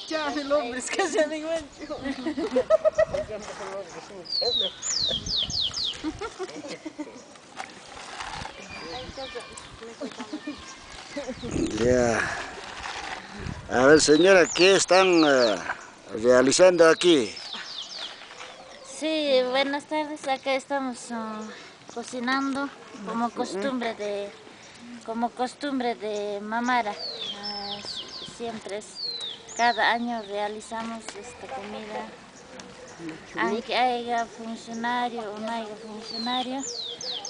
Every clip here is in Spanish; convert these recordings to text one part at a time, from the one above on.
Ya, el hombre, es que se me encuentro. Ya. A ver, señora, ¿qué están realizando aquí? Sí, buenas tardes. Acá estamos cocinando como costumbre de Mamara. Siempre cada año realizamos esta comida. Aunque haya funcionario o no haya funcionario,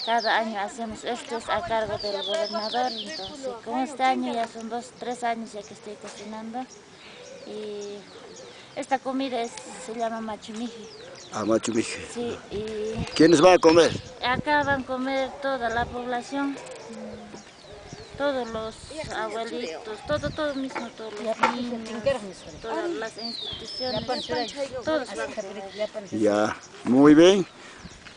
cada año hacemos esto, es a cargo del gobernador. Entonces, como este año ya son 2, 3 años ya que estoy cocinando, y esta comida se llama machumiji. A Machu Picchu. Sí, y ¿Quiénes van a comer? acá van a comer toda la población, todos los abuelitos, todo mismo, todos los niños, todas las instituciones, todos van a comer. Ya, muy bien.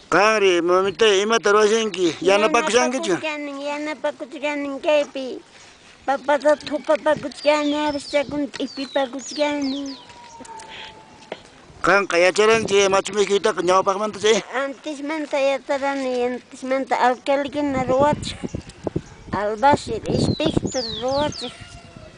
Kangri, mamita, ¿ima taruasenki? ¿Yana pakusankichu? Yana pakuchkanin kaypi. Papata thupa pakuchkani, abishchakun t'ipi pakuchkani. Kan kayacharanki Machu Picchuta ñawpaqmanta chay? Antismanta yatarani, antismanta alcalquina ruwachik. Albashir, inspector ruwachik.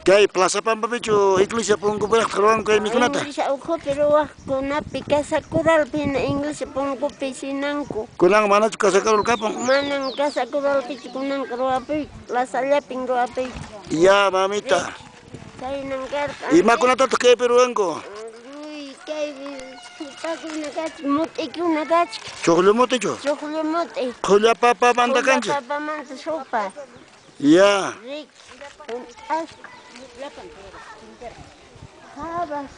Kay Plaza Pampapichu iglesia punkupiraq ruwanku kay mikunata? Iglesia ukhupi ruwaqkunapi kasakuralpi hina iglesia punkupi sinanku. Kunan manachu kasakarul kapun? Manan kasakuralpichu kunanqa ruwapi, lasallapin ruwapi. Ya, mamita. Chaynan karqa. ¿Imakunatataq kaypi ruwanku? Kaypi sutakuna kachik, mut'ikuna kachik. Chuqllu mutichu? Chuqllu mut'i. Qulla papamanta kanchi? Qulla papamanta sopa. Ya. Ric. Habas.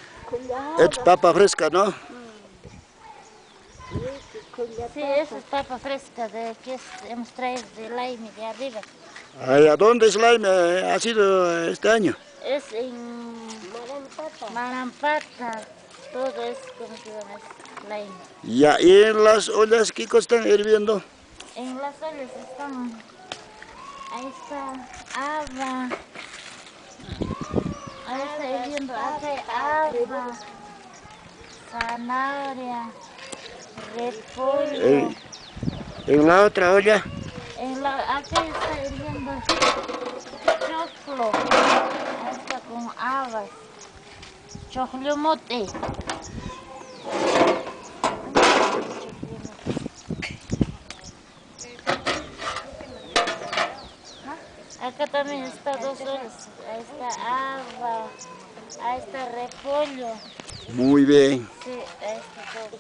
Es papa fresca, ¿no? Sí, esa es papa fresca que hemos traído de Laime de arriba. Ay, ¿a dónde es Laime? ¿Ha sido este año? Es en Marampata, todo es como se llama, es Laime. Ya, ¿y en las ollas qué están hirviendo? En las ollas están, ahí está haba, ahí está hirviendo, acá hay haba, zanahoria, repollo. En la otra olla. Acá está hirviendo choclo, ahí está con habas, choclomote. Acá también está 2 horas, ahí está haba, ahí está repollo. Muy bien. Sí, ahí está todo.